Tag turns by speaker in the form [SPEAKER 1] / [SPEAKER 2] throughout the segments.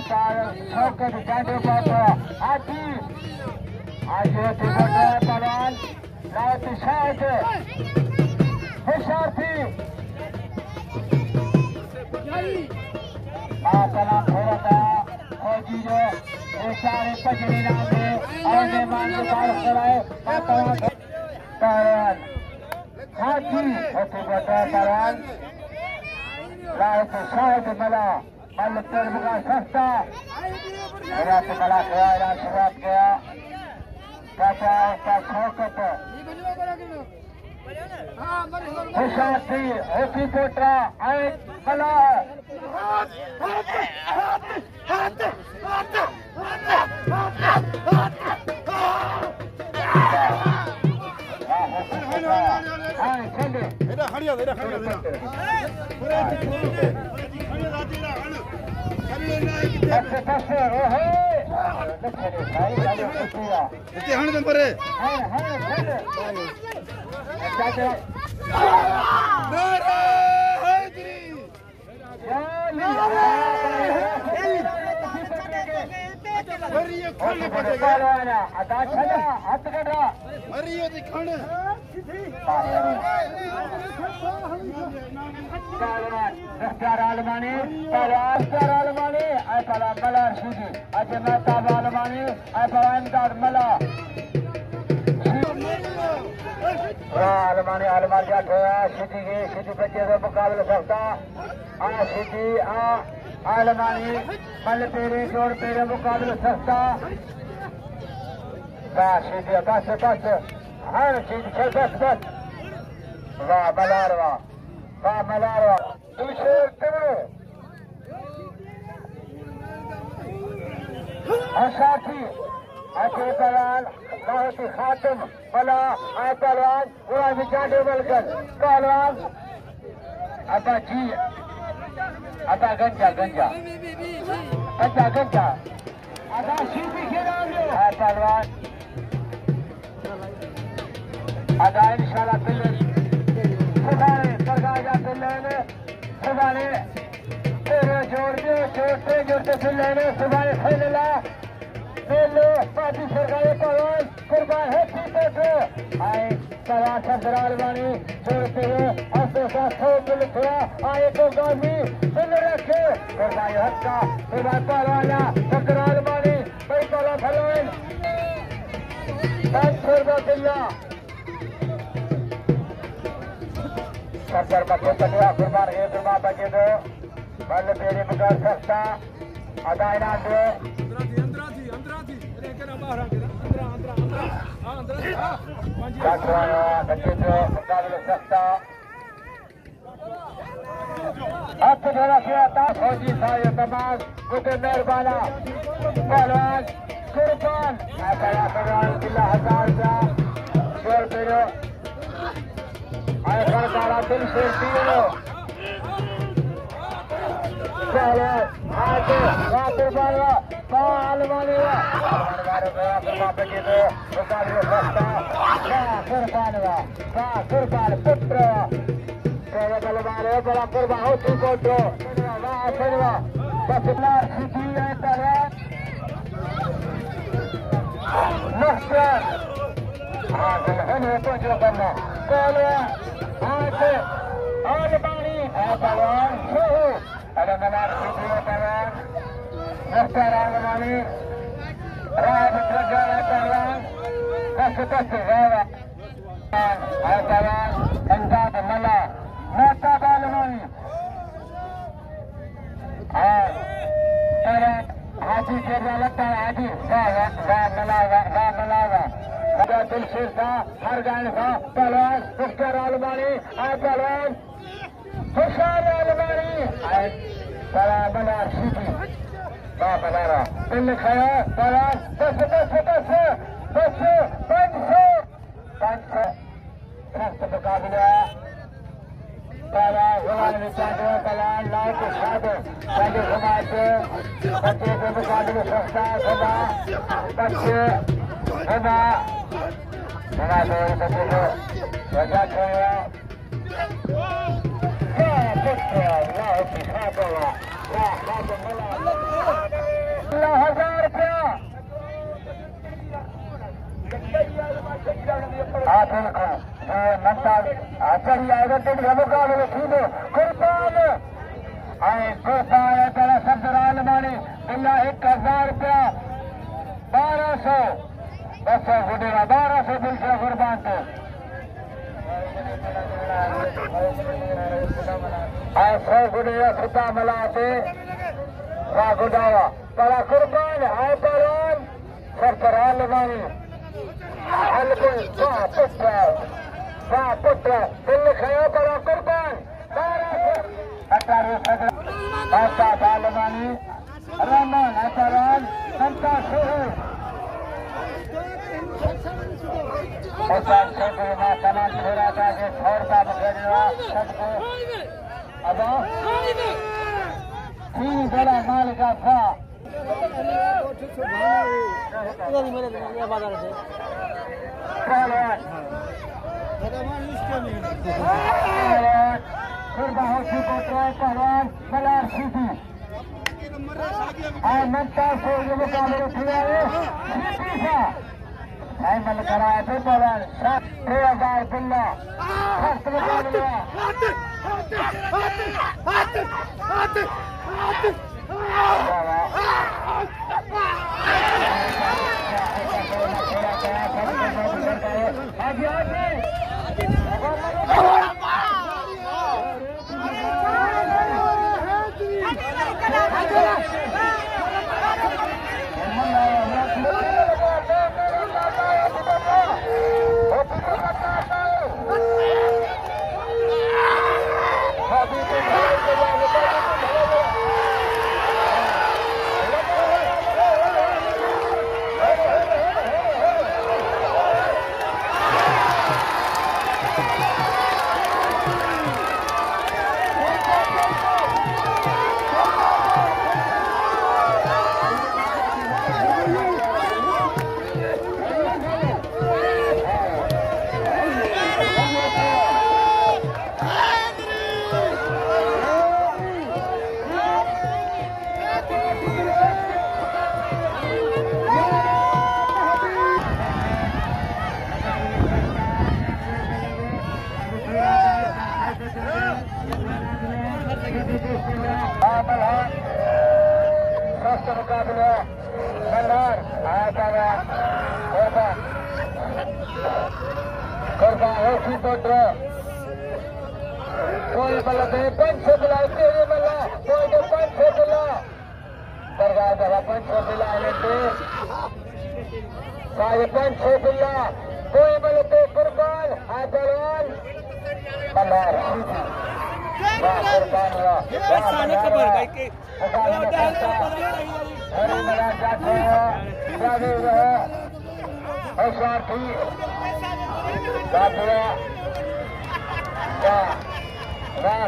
[SPEAKER 1] शौकत जाने पाता आती आज ये तिबड़ा पलान लाहौती शाहिद हुशारती सलाम थोड़ा था फौजी जो सारे पजरी नाम है और मेहमान के पास कराए पहलवान हाथी होती बता पहलवान लाहौती शाहिद मला मल का सस्ता मेरा से मला खिलाया शुरुआत किया चाचा उसका शौकत हुशारती होती पोटरा आए मला शेदी बच्चे का मुकाबला सकता शेदी आलमानी मल पेरे जोड़ पेरे मुकाबले सकता शेदी बस बस हर चीज बस बस वाह मलारवा वाह मलारवा दूसरे तिमड़ो साथी अच्छे पहलवान लाहौती खातिम मला आए पहलवान गुलाम जाने बलगन पहलवान अता जी अता गंजा गंजा अता गंजा अता शीशी खेला आए पहलवान अता इंशाल्लाह पिल्ले सुधारे सरकार जा पिल्ले सुधारे तेरे जोड़ते जोड़ते पिल्ले सुधारे खेलला मेलो पार्टी सरकारी पहलवान कुर्बान है पीछे आए सवा सरदार वाणी जोड़ते हुए आसो सासो मिल थोड़ा आए तो गामी मिल रखे कुर्बान हक्का कुर्बान पहलवाना सरदार वाणी कई पहला पहलवान 500 रुपया दिल्ला सरदार बच्चे कटिया कुर्बान है कुर्बान बच्चे दो बल तेरे मुकार सकता अदायना दो बच्चे जो मुकाबले सकता हाथ धरा किया था फौजी साहिब तमाम बुके मेहरबाना पहलवान कुर्बान पहलवान जिला 1000 का जोर पेरो आए सरकारा दिल से दियो चलो आगे रात बारवा बाल वालेवा बारवा बारवा बजे दो मुकाबले सकता कुर्बान पुत्र तेरे बलवाले बड़ा कुर्बान हो तू को दो वाह सेवा बस लार सीधी है तेरा नस्तर हां है तो जो करना चलो आगे और पानी है भगवान सोहू अरे मलार सीधी है तेरा नस्तर आलमानी राज प्रजा है भगवान बस वाह Al-Qawan, Enzad Malah, Mata Balmani. Haji Kerala लगता है हाजी वाह मलावा अगर दिल से था हर गाने था पहलवान मुख्तार आलमानी आए पहलवान हुसैन आलमानी आए पहलवान मलार सीधी वाह मलारा दिल खाया पहलवान 500 सख्त मुकाबला पहला गुलाम विचार पहला लाल के साथ पहले समाज बच्चे के मुकाबले सस्ता सदा बच्चे सदा सदा तो बच्चे को वजह छोड़ा क्या पुत्र लाल के साथ 1000 रुपया चढ़ी आएगा मुकाबले सीधे कुर्बान सरदार मानी बिल्ला 1000 रुपया 1200 बस गुडेरा 1200 दिल से कुर्बान थे 100 गुडेरा सुता मलाते गुडावा बड़ा कुर्बान है पहलवान सरदार मानी पुत्र दिल खया बड़ा कुर्बान 18 बालवानी रहमान पहलवान मुमताज सोहू समाज छोड़ा था कि 100 रुपया मुखेड़ा सबको अब तीन बड़ा माल का था पहलवान मलार सीधी मुमताज सोहू मुकाबले खिलाए मल कराए थे पहलवान 2000 बिल्ला फर्स्ट मुकाबला कोई मतलब 500 बिला तेरे मल्ला कोई 500 बिला दरगाह जरा 500 बिला लेते सारे 500 बिला कोई मतलब कुर्बान है पहलवान मल्हार कुर्बान हुआ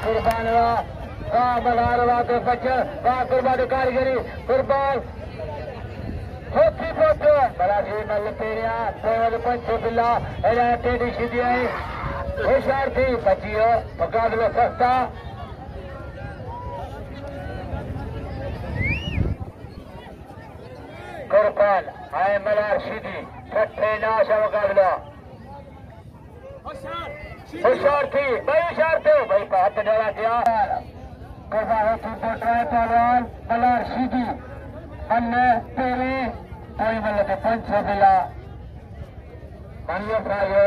[SPEAKER 1] कुर्बान हुआ मल्हार के बच्चे कुर्बान कारीगरी कुर्बान होती फोटो बड़ा जी मल तेरिया 500 बिल्ला टेढ़ी सीधी आई होशियार थी बचियो मुकाबलो सस्ता कुर्बान आए मल्हार सीधी छठे नाश मुकाबला होशियार थी भाई होशियार थे भाई हाथ डाला दिया कुर्बान होती फोटो है पहलवान मल्हार सीधी अन्य तेरे कोई मतलब 500 बिला मानियो भाइयो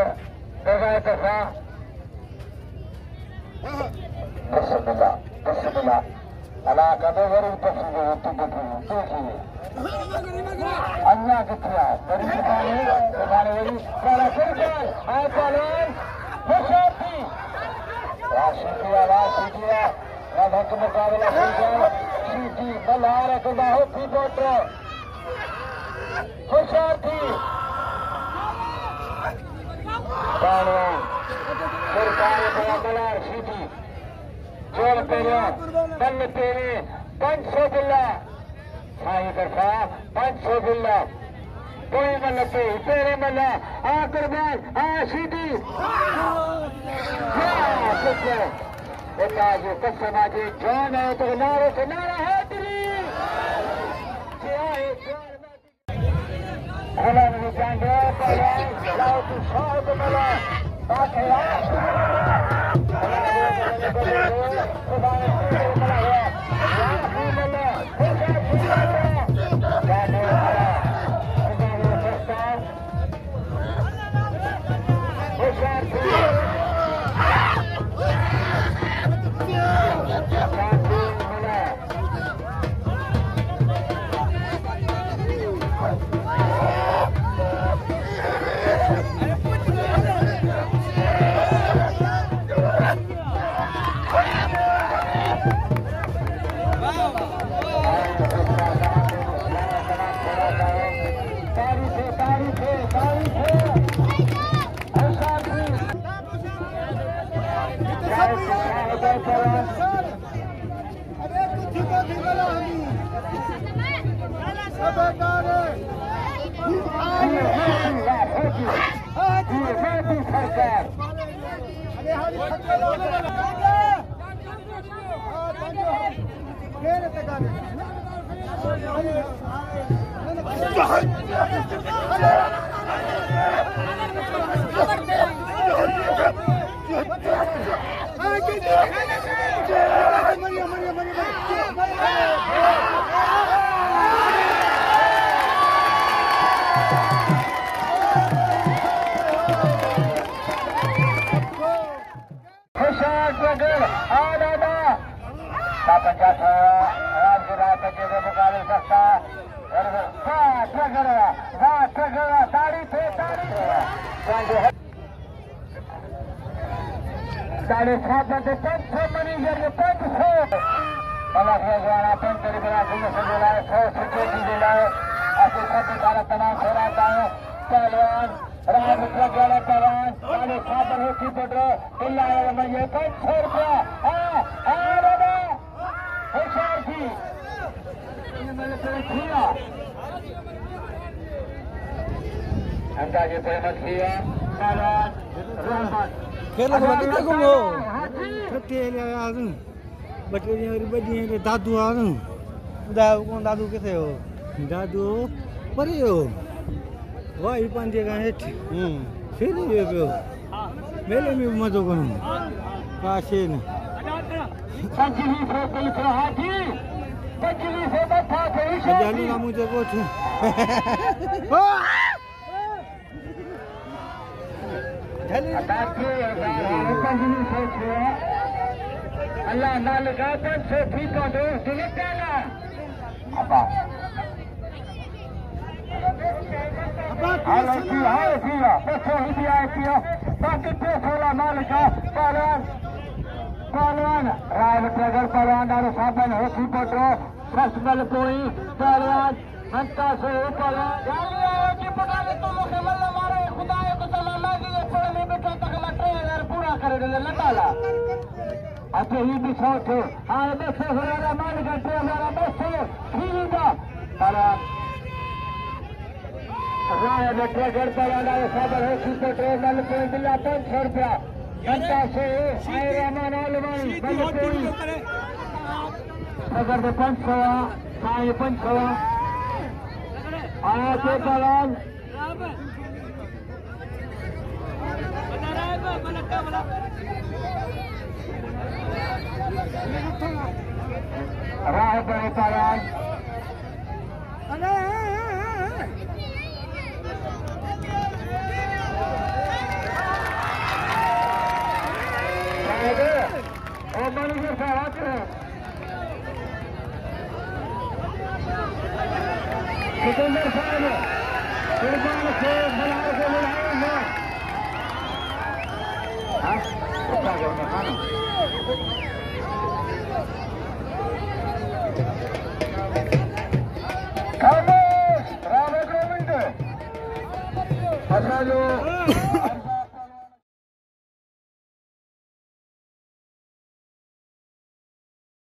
[SPEAKER 1] दगा दफा 10 बिला अल्लाह का तो गरीब तस्वीर होती देखिए अन्ना कितना गरीब तुम्हारे वही सारा कुर्बान आए पहलवान होशियार थी राशिदिया राधक मुकाबला सीधी मल्हार कुर्बान होती पोट्रो होशियार थी मल्हार सीधी जोर तेरे बल तेरे 500 बिल्ला साई दफा 500 बिल्ला कोई मल तेरे मल्ला आ कुर्बान आ सीधी बेटा जो कसम आज जान है तो नारे से नारा है तेरी गुलाम भी जाएंगे लाहौती शाह को मिला बाकी पहलवान राम पहलवान अंदाजे पेमेंट किया
[SPEAKER 2] दादू दादू किथे हो दादू परे हो वाह पंजे का हेठ फिर पियो मेले में मज़ो करूं काशे न जालू ना मुझे कुछ
[SPEAKER 1] अल्लाह नालका 500 ठीक हो दो दिलकाना अब्बा हाल किया बच्चों ही भी आए किया बाकी 16 नालका पहलवान राय प्रगर पहलवान दारू साबन होती पटो रसमल कोई पहलवान हंता से पहलवान जालिया की पकाले तो मुझे मल्ला मारे खुदा को सलाम मांगी पढ़ने बेटा तक मैं ट्रेलर पूरा कर दे लताला अच्छा ही भी शॉट है हां बस हमारा मान का ट्रेलर बस खींचा पहलवान राय प्रगर पहलवान दारू साबन होती पटो मल कोई मिला 500 रुपया घंटा से आए रहमान आलमान मल कोई अगर तो 500 साए 500 आया तो पहलवान राह बड़े पहलवान और मैनेजर साहब आते हैं सिकंदर साहब कुर्बान से मलाह को बुलाएंगे हाँ क्या कहते हैं